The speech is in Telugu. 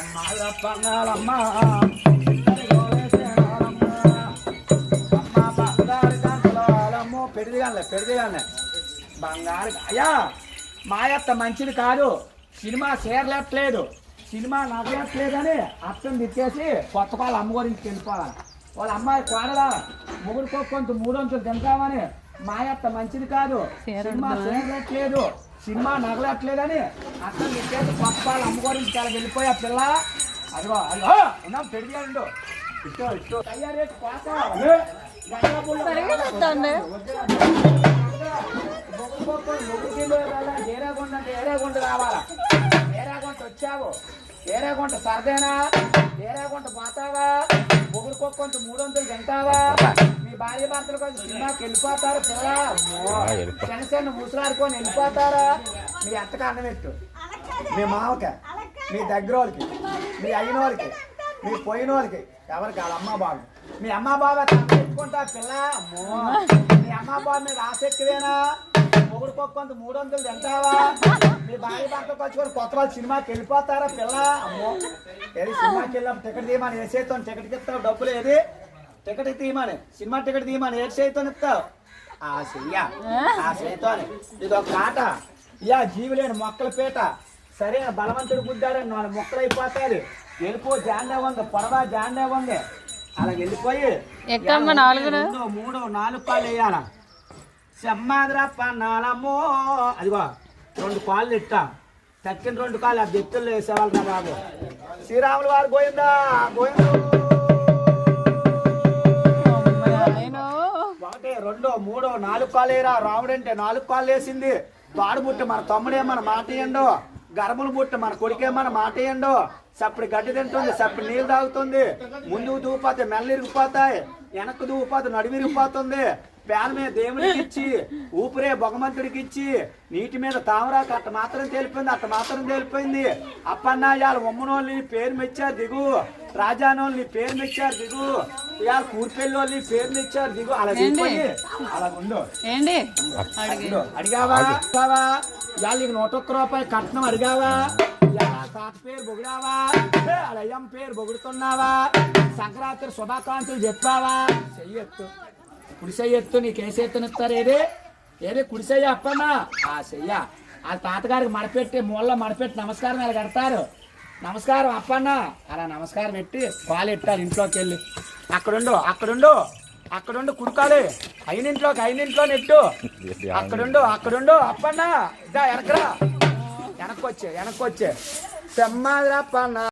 అమ్మ పెడిదిగానే బంగారు అయ్యా మాయత్త మంచిది కాదు, సినిమా చేరలేట్లేదు, సినిమా నగలేట్లేదని అర్థం తిట్టేసి కొత్త వాళ్ళ అమ్మ గురించి వెళ్ళిపోవాలి. వాళ్ళ అమ్మాయి కోడలా ముగ్గురు కొంత 300 తింటామని మాయత్త మంచిది కాదు, సినిమా చేరలేట్లేదు, సినిమా నగలట్లేదని అర్థం తిట్టేసి కొత్త వాళ్ళ అమ్మ గురించి చాలా వెళ్ళిపోయా పిల్ల. అదిగో అదిగో ఉన్నాం పెడిగాడు ఇష్టో ఇష్టో తయారీ ఏరాగుంట అంటే ఏరాగుంట రావాలా, ఏరాగుంట వచ్చావు, ఏరాగుంట సరదేనా, ఏరాగుంట పోతావా, ముగ్గురు కొంత 300 తింటావా, మీ భార్య భర్తలు కొంచెం సినిమాకి వెళ్ళిపోతారు పిల్ల, చిన్న ముసలాడుకొని వెళ్ళిపోతారా, మీ అత్తకి అన్నం పెట్టు, మీ మామకి, మీ దగ్గర వాళ్ళకి, మీ అయిన వాళ్ళకి, మీ పోయిన వాళ్ళకి, ఎవరికి వాళ్ళ అమ్మ బాబు, మీ అమ్మ బాబా తెచ్చుకుంటా పిల్ల. అమ్మో మీ అమ్మ బాబు మీద ఆశ ఎక్కువేనా, మొగుడు కొంత 300 తింటావా, మీ భార్య భర్త వచ్చుకొని కొత్త వాళ్ళు సినిమాకి వెళ్ళిపోతారా పిల్ల. అమ్మో ఏది సినిమాకి వెళ్ళాం టికెట్ తీయమని ఏ చేతో టికెట్కి ఇస్తావు, డబ్బులు ఏది టికెట్ తీయమని, సినిమా టికెట్ తీయమని ఏ చేతో ఇస్తావు, ఆ చెయ్యా ఆ చేతో ఇది ఒక ఆట. ఇయా జీవులేని మొక్కల పీట, సరైన బలవంతుడు బుద్ధాడని 4 మొక్కలు అయిపోతాయి, వెళ్ళిపో జాండే ఉంది, పొడవా జాండే ఉంది, అలా వెళ్ళిపోయి 2, 3, 4 కాళ్ళు వేయాలా, సెమ్మాదిరా పన్నాలమ్మో, అదిగో 2 కాళ్ళు ఇట్టా, తక్కిన 2 కాళ్ళు ఆ వ్యక్తుల్లో వేసేవాళ్ళు రా బాబు. శ్రీరాములు వారు గోయిందా గోయిందు 1, 2, 3, 4 కాళ్ళు వేయరా, రాముడు అంటే 4 కాళ్ళు వేసింది, తాడు బుట్ట మన తమ్ముడేమన్న మాట ఇయ్యండు, గర్భలు బుట్ట మన కొడుకేమన్న మాట ఇయ్యండు, సప్పుడు గడ్డి తింటుంది, సప్పుడు నీళ్ళు తాగుతుంది, ముందుకు దూపోతే మెల్ల ఇరిగిపోతాయి, వెనక్కు దూపోతే నడుము ఇరిగిపోతుంది, ప్యాన్ మీద దేవుడికి ఇచ్చి ఊపిరే భగవంతుడికి ఇచ్చి నీటి మీద తామరాకు అట్ట మాత్రం తేలిపోయింది, అట్ట మాత్రం తేలిపోయింది. అప్పన్నాయాలు ఉమ్మనోళ్ళని పేరు మెచ్చారు దిగు, రాజానోళ్ళని పేరు మెచ్చారు దిగు, ఇవాళ కూర్పెళ్ళోళ్ళని పేరు మెచ్చారు దిగు, అలా దిగిపోయి అలా ఉండు. అడిగావా ఇవాళ నీకు 101 రూపాయలు కట్నం అడిగావా, తాత పేరు బొగిడావా, అయ్యం పేరు బొగుడుతున్నావా, సంక్రాంతి శుభాకాంక్షలు చెప్పావా, చెయ్యొత్తు కుడిసెయ్యొత్తు, నీకేసేత్తనిస్తారు ఏది ఏది కుడిసెయ్య అప్పన్నా ఆ చెయ్య, వాళ్ళ తాతగారికి మడపెట్టి మూలలో మడపెట్టి నమస్కారం ఇలా కడతారు, నమస్కారం అప్పన్నా అలా నమస్కారం పెట్టి పాలు ఎట్టారు ఇంట్లోకి వెళ్ళి, అక్కడుండు అక్కడుండు అక్కడుండు కుడుకాలి, అయినింట్లో నెట్టు, అక్కడుండు అప్పన్నా ఇదా వెనకరా, వెనక్కొచ్చే సెమ్మాదిరా అప్పన్నా.